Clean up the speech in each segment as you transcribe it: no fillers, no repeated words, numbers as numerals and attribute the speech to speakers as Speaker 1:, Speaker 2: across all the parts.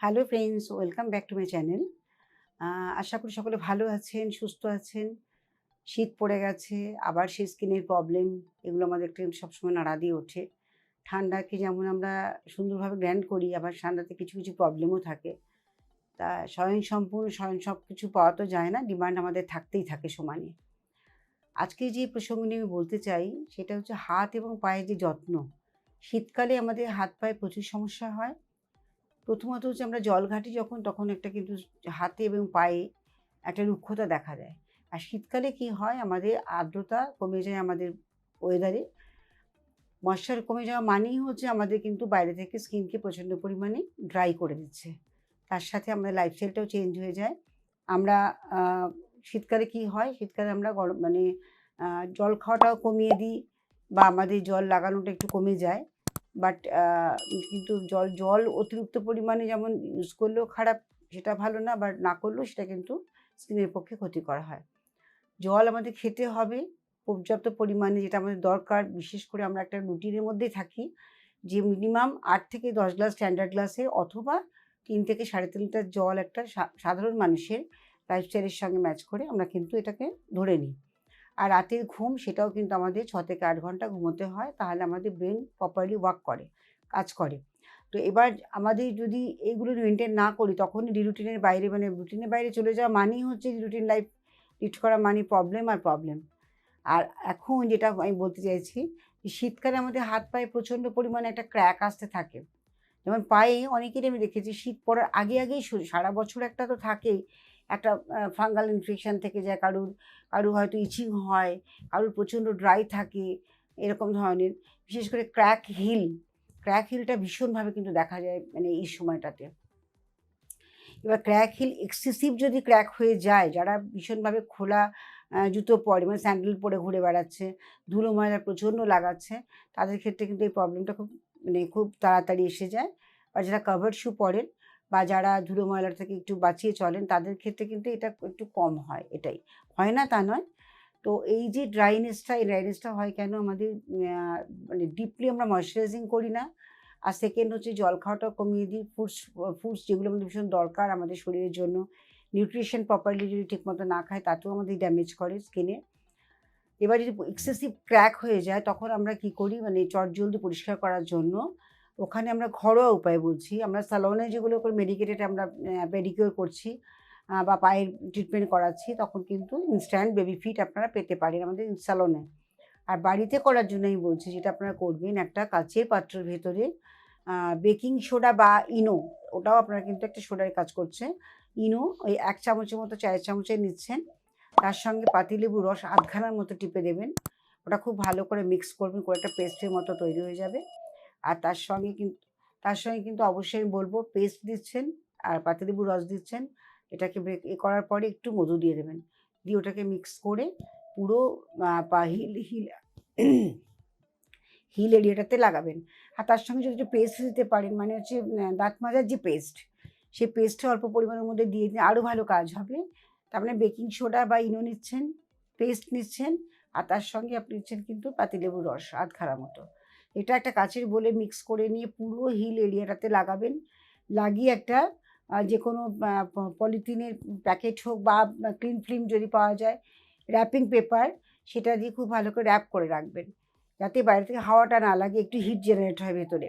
Speaker 1: Hello friends, welcome back to my channel. আশা করি সকলে ভালো আছেন, সুস্থ আছেন। শীত পড়ে গেছে, আবার সেই স্কিনের প্রবলেম, এগুলো আমাদেরকে সবসময় নাড়া দিয়ে ওঠে। ঠান্ডাকে যেমন আমরা সুন্দরভাবে গ্র্যান্ড করি, আবার ঠান্ডাতে কিছু কিছু প্রবলেমও থাকে। তা স্বয়ংসম্পূর্ণ সব কিছু পাওয়া তো যায় না, ডিমান্ড আমাদের থাকতেই থাকে সমানে। আজকে যে প্রসঙ্গ নিয়ে আমি বলতে চাই, সেটা হচ্ছে হাত এবং পায়ের যে যত্ন। শীতকালে আমাদের হাত পায়ে প্রচুর সমস্যা হয়। প্রথমত হচ্ছে আমরা জল ঘাঁটি যখন, তখন একটা কিন্তু হাতে এবং পায়ে একটা রুক্ষতা দেখা দেয়। আর শীতকালে কি হয়, আমাদের আর্দ্রতা কমে যায় আমাদের ওয়েদারে। ময়েশ্চার কমে যাওয়া মানেই হচ্ছে আমাদের কিন্তু বাইরে থেকে স্কিনকে প্রচণ্ড পরিমাণে ড্রাই করে দিচ্ছে। তার সাথে আমাদের লাইফস্টাইলটাও চেঞ্জ হয়ে যায়। আমরা আ শীতকালে কি হয়, শীতকালে আমরা গরম মানে জল খাওয়াটাও কমিয়ে দিই বা আমাদের জল লাগানোটা একটু কমে যায়। বাট কিন্তু জল অতিরিক্ত পরিমাণে যেমন ইউজ করলেও খারাপ, সেটা ভালো না, বাট না করলেও সেটা কিন্তু স্কিনের পক্ষে ক্ষতিকর হয়। জল আমাদের খেতে হবে পর্যাপ্ত পরিমাণে, যেটা আমাদের দরকার। বিশেষ করে আমরা একটা রুটিনের মধ্যেই থাকি যে মিনিমাম ৮ থেকে ১০ গ্লাস স্ট্যান্ডার্ড গ্লাসে, অথবা ৩ থেকে ৩.৫ লিটার জল একটা সাধারণ মানুষের লাইফস্টাইলের সঙ্গে ম্যাচ করে আমরা কিন্তু এটাকে ধরে নিই। আর রাতের ঘুম, সেটাও কিন্তু আমাদের ৬ থেকে ৮ ঘন্টা ঘুমোতে হয়, তাহলে আমাদের ব্রেন প্রপারলি ওয়ার্ক করে, কাজ করে। তো এবার আমাদের যদি এইগুলো মেনটেন না করি, তখনই রুটিনের বাইরে, মানে রুটিনের বাইরে চলে যাওয়া মানেই হচ্ছে রুটিন লাইফ লিড করা মানে প্রবলেম আর প্রবলেম। আর এখন যেটা আমি বলতে চাইছি, যে শীতকালে আমাদের হাত পায়ে প্রচণ্ড পরিমাণে একটা ক্র্যাক আসতে থাকে। যেমন পায়ে অনেকেরই আমি দেখেছি শীত পড়ার আগেই সারা বছর একটা তো থাকেই। একটা ফাঙ্গাল ইনফেকশন থেকে যায় কারুর হয়তো ইচিং হয়, কারুর প্রচণ্ড ড্রাই থাকে, এরকম ধরনের। বিশেষ করে ক্র্যাক হিলটা ভীষণভাবে কিন্তু দেখা যায় মানে এই সময়টাতে। এবার ক্র্যাক হিল এক্সেসিভ যদি ক্র্যাক হয়ে যায়, যারা ভীষণভাবে খোলা জুতো পরে, মানে স্যান্ডেল পরে ঘুরে বেড়াচ্ছে, ধুলো ময়লা প্রচণ্ড লাগাচ্ছে, তাদের ক্ষেত্রে কিন্তু এই প্রবলেমটা খুব তাড়াতাড়ি এসে যায়। বা যারা কাভার্ড শু পরেন বা যারা ধুলো ময়লা থেকে একটু বাঁচিয়ে চলেন, তাদের ক্ষেত্রে কিন্তু এটা একটু কম হয়। এটাই হয় না তা নয়। তো এই যে এই ড্রাইনেসটা হয় কেন, আমাদের মানে ডিপলি আমরা ময়েশ্চারাইজিং করি না। আর সেকেন্ড হচ্ছে জল খাওয়াটাও কমিয়ে দিই। ফুডস যেগুলো আমাদের ভীষণ দরকার আমাদের শরীরের জন্য, নিউট্রিশন প্রপারলি যদি ঠিকমতো না খাই, তাতেও আমাদের ড্যামেজ করে স্কিনে। এবার যদি এক্সেসিভ ক্র্যাক হয়ে যায়, তখন আমরা কি করি, মানে চটজলদি পরিষ্কার করার জন্য ওখানে আমরা ঘরোয়া উপায় বলছি। আমরা স্যালনে যেগুলো করে মেডিকেটেড আমরা পেডিকিউর করছি বা পায়ের ট্রিটমেন্ট করাচ্ছি, তখন কিন্তু ইনস্ট্যান্ট বেবি ফিট আপনারা পেতে পারেন আমাদের স্যালনে। আর বাড়িতে করার জন্য আমি বলছি, যেটা আপনারা করবেন, একটা কাঁচের পাত্রের ভেতরে বেকিং সোডা বা ইনো, ওটাও আপনারা কিন্তু একটা সোডার কাজ করছে। ইনো ওই ১ চামচের মতো, চায়ের চামচে নিচ্ছেন। তার সঙ্গে পাতিলেবুর রস আধখানার মতো টিপে দেবেন। ওটা খুব ভালো করে মিক্স করবেন, করে একটা পেস্টের মতো তৈরি হয়ে যাবে। আর তার সঙ্গে কিন্তু অবশ্যই আমি বলব, পেস্ট দিচ্ছেন আর পাতিলেবুর রস দিচ্ছেন। এটাকে করার পরে একটু মধু দিয়ে দেবেন। দিয়ে ওটাকে মিক্স করে পুরো পা হিল হিল হিল এরিয়াটাতে লাগাবেন। আর তার সঙ্গে যদি একটু পেস্ট দিতে পারেন, মানে হচ্ছে দাঁত মাজার যে পেস্ট, সেই পেস্টটা অল্প পরিমাণের মধ্যে দিয়ে দিলে আরও ভালো কাজ হবে। তার মানে বেকিং সোডা বা ইনো নিচ্ছেন, পেস্ট নিচ্ছেন, আর তার সঙ্গে আপনি নিচ্ছেন কিন্তু পাতিলেবুর রস আধখানা মতো। এটা একটা কাঁচের বোলে মিক্স করে নিয়ে পুরো হিল এরিয়াটাতে লাগাবেন। লাগিয়ে একটা যেকোনো পলিথিনের প্যাকেট হোক বা ক্লিন ফিল্ম যদি পাওয়া যায়, র্যাপিং পেপার, সেটা দিয়ে খুব ভালো করে র্যাপ করে রাখবেন, যাতে বাইরে থেকে হাওয়াটা না লাগে, একটু হিট জেনারেট হয় ভেতরে।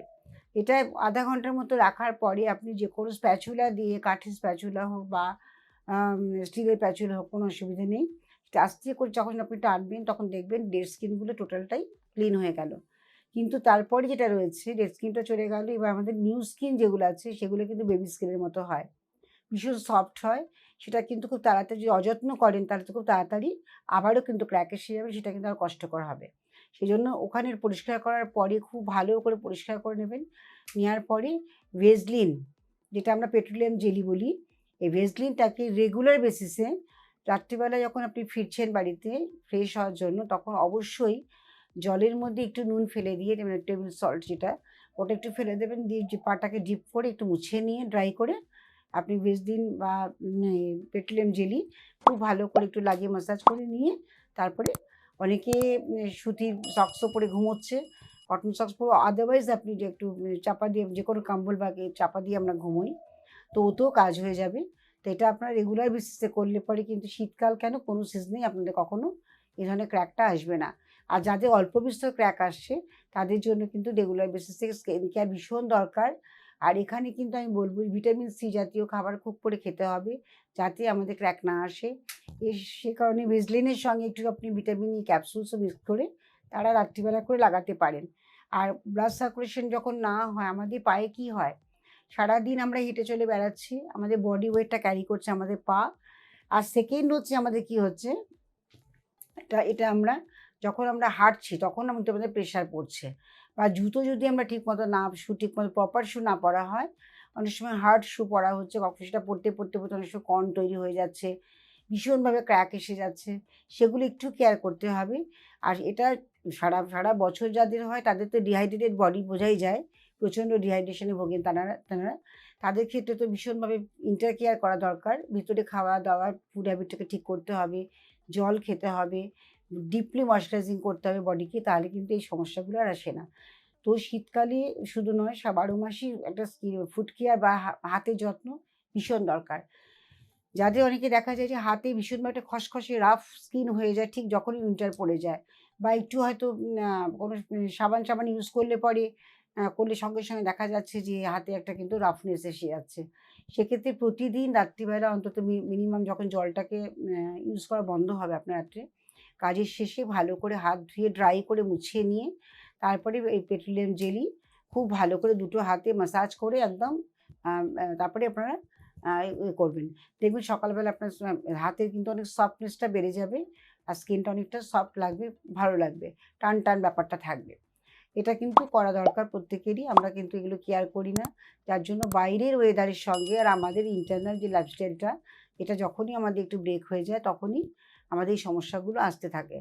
Speaker 1: এটা আধা ঘন্টার মতো রাখার পরে আপনি যে কোনো স্প্যাচুলা দিয়ে, কাঠের স্প্যাচুলা হোক বা স্টিলের স্প্যাচুলা হোক, কোনো অসুবিধা নেই। এটা আস্তে করে যখন আপনি টানবেন, তখন দেখবেন ডেড স্কিনগুলো টোটালটাই ক্লিন হয়ে গেল। কিন্তু তারপরে যেটা রয়েছে, ডেড স্কিনটা চলে গেল, এবার আমাদের নিউ স্কিন যেগুলো আছে, সেগুলো কিন্তু বেবি স্কিনের মতো হয়, ভীষণ সফট হয়। সেটা কিন্তু খুব তাড়াতাড়ি, যদি অযত্ন করেন, তাহলে তো খুব তাড়াতাড়ি আবারও কিন্তু ক্র্যাক এসে যাবে, সেটা কিন্তু আর কষ্টকর হবে। সেজন্য ওখানের পরিষ্কার করার পরে খুব ভালো করে পরিষ্কার করে নেবেন। নেওয়ার পরে ভেজলিন, যেটা আমরা পেট্রোলিয়াম জেলি বলি, এই ভেজলিনটাকে রেগুলার বেসিসে রাত্রিবেলা যখন আপনি ফিরছেন বাড়িতে ফ্রেশ হওয়ার জন্য, তখন অবশ্যই জলের মধ্যে একটু নুন ফেলে দিয়ে, মানে টেবিল সল্ট যেটা, ওটা একটু ফেলে দেবেন। দিয়ে যে পাটাকে ডিপ করে একটু মুছে নিয়ে ড্রাই করে আপনি ভেজলিন বা পেট্রোলিয়াম জেলি খুব ভালো করে একটু লাগিয়ে ম্যাসাজ করে নিয়ে, তারপরে অনেকে সুতির সক্সও পরে ঘুমোচ্ছে, কটন সক্স পরে, আদারওয়াইজ আপনি যে একটু চাপা দিয়ে, যে কোনো কম্বল বা চাপা দিয়ে আমরা ঘুমোই, তো ওতেও কাজ হয়ে যাবে। তো এটা আপনারা রেগুলার বেসিসে করলে পরে কিন্তু শীতকাল কেন কোনো সিজনেই আপনাদের কখনো এই ধরনের ক্র্যাকটা আসবে না। আর যাদের অল্প বিস্তর ক্র্যাক আসছে তাদের জন্য কিন্তু রেগুলার বেসিসে স্কিন কেয়ার ভীষণ দরকার। আর এখানে কিন্তু আমি বলব ভিটামিন সি জাতীয় খাবার খুব করে খেতে হবে যাতে আমাদের ক্র্যাক না আসে। সে কারণে ভেজলিনের সঙ্গে একটু আপনি ভিটামিন ই ক্যাপসুলসও মিক্স করে তারা রাত্রিবেলা করে লাগাতে পারেন। আর ব্লাড সার্কুলেশন যখন না হয় আমাদের পায়ে কি হয়, সারাদিন আমরা হেঁটে চলে বেড়াচ্ছি, আমাদের বডি ওয়েটটা ক্যারি করছে আমাদের পা। আর সেকেন্ড হচ্ছে আমাদের কি হচ্ছে, এটা এটা আমরা যখন আমরা হাঁটছি তখন আমাদের প্রেশার পড়ছে। বা জুতো যদি আমরা ঠিকমতো না ঠিকমতো প্রপার শু না পরা হয়, অনেক সময় হার্ড শু পরা হচ্ছে, কখন সেটা পড়তে অনেক সময় কর্ন তৈরি হয়ে যাচ্ছে, ভীষণভাবে ক্র্যাক এসে যাচ্ছে, সেগুলো একটু কেয়ার করতে হবে। আর এটা সারা সারা বছর যাদের হয় তাদের তো ডিহাইড্রেটেড বডি বোঝাই যায়, প্রচণ্ড ডিহাইড্রেশনে ভোগেন তারা তাদের ক্ষেত্রে তো ভীষণভাবে ইন্টার কেয়ার করা দরকার। ভিতরে খাওয়া দাওয়া ফুড হ্যাবিটটাকে ঠিক করতে হবে, জল খেতে হবে, ডিপলি ময়েশ্চারাইজিং করতে হবে বডিকে, তাহলে কিন্তু এই সমস্যাগুলো আর আসে না। তো শীতকালে শুধু নয় ১২ মাসই একটা ফুড কেয়ার বা হাতের যত্ন ভীষণ দরকার। যাদের অনেকে দেখা যায় যে হাতে ভীষণভাবে একটা খসখসে রাফ স্কিন হয়ে যায় ঠিক যখনই উইন্টার পড়ে যায়, বা একটু হয়তো কোনো সাবান ইউজ করলে পরে করলে সঙ্গে সঙ্গে দেখা যাচ্ছে যে হাতে একটা কিন্তু রাফনেস এসে যাচ্ছে। সেক্ষেত্রে প্রতিদিন রাত্রিবেলা অন্তত মিনিমাম যখন জলটাকে ইউজ করা বন্ধ হবে আপনার রাত্রে, কাজের শেষে ভালো করে হাত ধুয়ে ড্রাই করে মুছিয়ে নিয়ে তারপরে এই পেট্রোলিয়াম জেলি খুব ভালো করে দুটো হাতে ম্যাসাজ করে একদম তারপরে আপনারা করবেন। দেখবেন সকালবেলা আপনার হাতের কিন্তু অনেক সফটনেসটা বেড়ে যাবে, আর স্কিনটা অনেকটা সফট লাগবে, ভালো লাগবে, টান ব্যাপারটা থাকবে। এটা কিন্তু করা দরকার প্রত্যেকেরই। আমরা কিন্তু এগুলো কেয়ার করি না। যার জন্য বাইরের ওয়েদারের সঙ্গে আর আমাদের ইন্টারনাল যে লাইফস্টাইলটা, এটা যখনই আমাদের একটু ব্রেক হয়ে যায় তখনই আমাদের এই সমস্যাগুলো আসতে থাকে।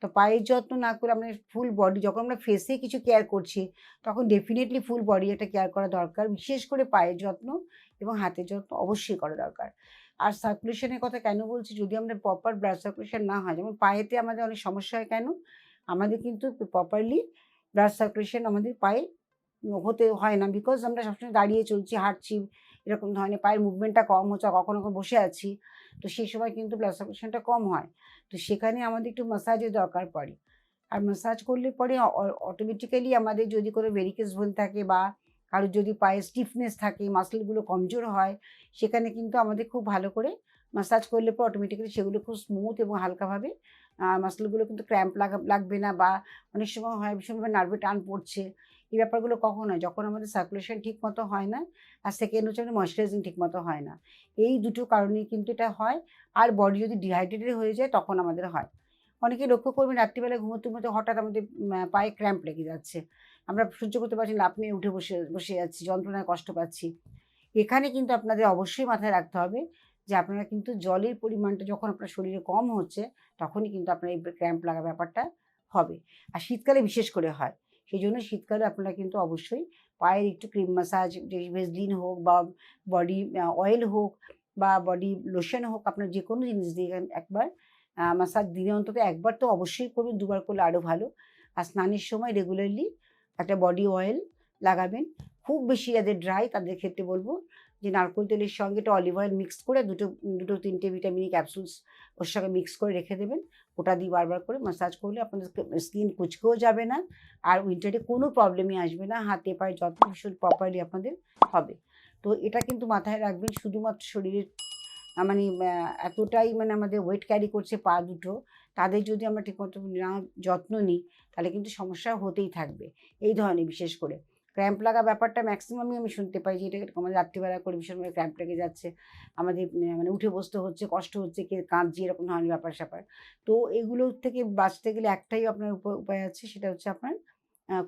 Speaker 1: তো পায়ের যত্ন না করে আমরা ফুল বডি, যখন আমরা ফেসে কিছু কেয়ার করছি তখন ডেফিনিটলি ফুল বডি একটা কেয়ার করা দরকার। বিশেষ করে পায়ের যত্ন এবং হাতের যত্ন অবশ্যই করা দরকার। আর সার্কুলেশনের কথা কেন বলছি, যদি আমরা প্রপার ব্লাড সার্কুলেশন না হয়, যেমন পায়েতে আমাদের অনেক সমস্যা হয় কেন? আমাদের কিন্তু প্রপারলি ব্লাড সার্কুলেশন আমাদের পায়ে হতে হয় না, বিকজ আমরা সবসময় দাঁড়িয়ে চলছি, হাঁটছি, এরকম ধরনের পায়ের মুভমেন্টটা কম হচ্ছে, কখনো বসে আছি। তো সেই সময় কিন্তু ব্লাড সার্কুলেশনটা কম হয়। তো সেখানে আমাদের একটু ম্যাসাজের দরকার পড়ে। আর ম্যাসাজ করলে পরে অটোমেটিক্যালি আমাদের যদি কোনো ভেরিকেস ভেন থাকে বা কারোর যদি পায়ে স্টিফনেস থাকে, মাসলগুলো কমজোর হয়, সেখানে কিন্তু আমাদের খুব ভালো করে ম্যাসাজ করলে পরে অটোমেটিক্যালি সেগুলো খুব স্মুথ এবং হালকাভাবে মাসলগুলো কিন্তু ক্র্যাম্প লাগবে না, বা অনেক সময় হয় ভীষণভাবে নার্ভে টান পড়ছে। এই ব্যাপারগুলো কখন হয়? যখন আমাদের সার্কুলেশন ঠিকমতো হয় না, আর সেকেন্ড হচ্ছে আমাদের ময়েশ্চারাইজিং ঠিকমতো হয় না। এই দুটো কারণেই কিন্তু এটা হয়। আর বডি যদি ডিহাইড্রেটেড হয়ে যায় তখন আমাদের হয়। অনেকে লক্ষ্য করবেন রাত্রিবেলা ঘুমোতে হঠাৎ আমাদের পায়ে ক্র্যাম্প লেগে যাচ্ছে। আমরা সহ্য করতে পারছি না, লাফ মেরে উঠে বসে যাচ্ছি, যন্ত্রণায় কষ্ট পাচ্ছি। এখানে কিন্তু আপনাদের অবশ্যই মাথায় রাখতে হবে যে আপনারা কিন্তু জলের পরিমাণটা যখন আপনার শরীরে কম হচ্ছে, তখনই কিন্তু আপনার এই ক্র্যাম্প লাগা ব্যাপারটা হবে। আর শীতকালে বিশেষ করে হয়। সেজন্য শীতকালে আপনারা কিন্তু অবশ্যই পায়ের একটু ক্রিম ম্যাসাজ, যে ভেসলিন হোক বা বডি অয়েল হোক বা বডি লোশন হোক, আপনার যেকোনো জিনিস দিয়ে একবার ম্যাসাজ দিনে অন্তত একবার তো অবশ্যই করবেন, দুবার করলে আরও ভালো। আর স্নানের সময় রেগুলারলি একটা বডি অয়েল লাগাবেন। খুব বেশি যাদের ড্রাই তাদের ক্ষেত্রে বলব যে নারকেল তেলের সঙ্গে একটু অলিভ অয়েল মিক্স করে দুটো ৩টে ভিটামিন ই ক্যাপসুলস ওর সঙ্গে মিক্স করে রেখে দেবেন। ওটা দিয়ে বারবার করে ম্যাসাজ করলে আপনাদের স্কিন কুঁচকেও যাবে না, আর উইন্টারে কোনো প্রবলেমই আসবে না। হাতে পায়ে যত্ন ভীষণ প্রপারলি আপনাদের হবে। তো এটা কিন্তু মাথায় রাখবেন, শুধুমাত্র শরীরের মানে এতটাই মানে আমাদের ওয়েট ক্যারি করছে পা দুটো, তাদের যদি আমরা ঠিকমতো না যত্ন নিই তাহলে কিন্তু সমস্যা হতেই থাকবে। এই ধরনের বিশেষ করে ক্র্যাম্প লাগা ব্যাপারটা ম্যাক্সিমামই আমি শুনতে পাই যে এটা আমাদের রাত্রিবেলা করে ভীষণভাবে ক্র্যাম্প লেগে যাচ্ছে, আমাদের মানে উঠে বসতে হচ্ছে, কষ্ট হচ্ছে, কে কাঁদছি, এরকম ধরনের ব্যাপার-স্যাপার। তো এগুলোর থেকে বাঁচতে গেলে একটাই আপনার উপায় আছে, সেটা হচ্ছে আপনার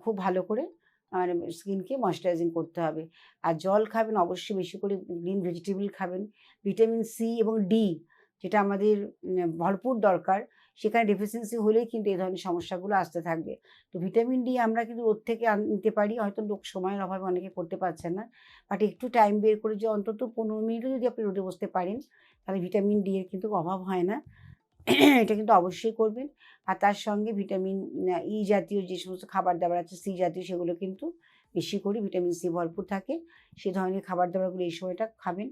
Speaker 1: খুব ভালো করে মানে স্কিনকে ময়েশ্চারাইজিং করতে হবে। আর জল খাবেন অবশ্যই বেশি করে, গ্রিন ভেজিটেবল খাবেন। ভিটামিন সি এবং ডি যেটা আমাদের ভরপুর দরকার, সেখানে ডেফিসিয়েন্সি হলেই কিন্তু এই ধরনের সমস্যাগুলো আসতে থাকবে। তো ভিটামিন ডি আমরা কিন্তু রোদ থেকে নিতে পারি, হয়তো সময়ের অভাবে অনেকে করতে পারছেন না। বাট একটু টাইম বের করে যে অন্তত ১৫ মিনিটও যদি আপনি রোদে বসতে পারেন, তাহলে ভিটামিন ডি এর কিন্তু অভাব হয় না। এটা কিন্তু অবশ্যই করবেন। আর তার সঙ্গে ভিটামিন ই জাতীয় যে সমস্ত খাবার-দাবার আছে, সি জাতীয়, সেগুলো কিন্তু বেশি করে ভিটামিন সি ভরপুর থাকে সে ধরনের খাবার দাবারগুলো এই সময়টা খাবেন,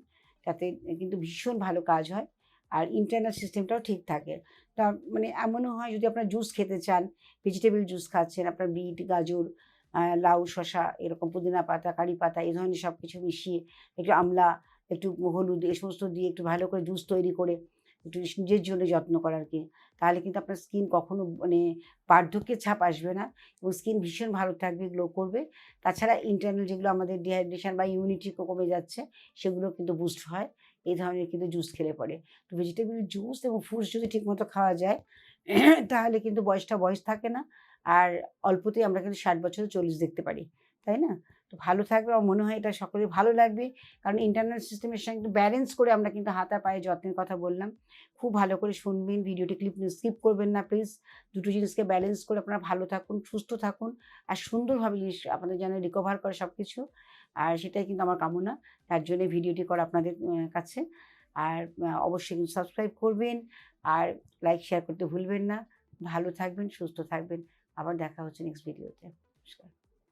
Speaker 1: তাতে কিন্তু ভীষণ ভালো কাজ হয়। আর ইন্টারনাল সিস্টেমটাও ঠিক থাকে। তা মানে এমনও হয় যদি আপনারা জুস খেতে চান, ভেজিটেবল জুস খাচ্ছেন, আপনার বিট, গাজর, লাউ, শসা, এরকম পুদিনা পাতা, কারি পাতা এই ধরনের সব কিছু মিশিয়ে একটু আমলা, একটু হলুদ এই সমস্ত দিয়ে একটু ভালো করে জুস তৈরি করে একটু নিজের জন্য যত্ন করা আরকি। তাহলে কিন্তু আপনার স্কিন কখনো মানে বার্ধক্যের ছাপ আসবে না এবং স্কিন ভীষণ ভালো থাকবে, গ্লো করবে। তাছাড়া ইন্টারনাল যেগুলো আমাদের ডিহাইড্রেশন বা ইমিউনিটি কমে যাচ্ছে সেগুলো কিন্তু বুস্ট হয় এই ধরনের কিন্তু জুস খেলে পরে। তো ভেজিটেবল জুস এবং ফ্রুটস যদি ঠিকমতো খাওয়া যায় তাহলে কিন্তু বয়সটা বয়স থাকে না। আর অল্পতেই আমরা কিন্তু ৬০ বছরে ৪০ দেখতে পারি। তাই না? তো ভালো থাকবে, আমার মনে হয় এটা সকলের ভালো লাগবে। কারণ ইন্টারনাল সিস্টেমের সঙ্গে একটু ব্যালেন্স করে আমরা কিন্তু হাত আর পায়ের যত্নের কথা বললাম। খুব ভালো করে শুনবেন, ভিডিওটি স্কিপ করবেন না প্লিজ। দুটো জিনিসকে ব্যালেন্স করে আপনারা ভালো থাকুন, সুস্থ থাকুন আর সুন্দরভাবে জিনিস আপনাদের যেন রিকভার করে সবকিছু। আর সেটাই কিন্তু আমার কামনা। তার জন্যে ভিডিওটি করা আপনাদের কাছে। আর অবশ্যই কিন্তু সাবস্ক্রাইব করবেন আর লাইক শেয়ার করতে ভুলবেন না। ভালো থাকবেন, সুস্থ থাকবেন। আবার দেখা হচ্ছে নেক্সট ভিডিওতে। নমস্কার।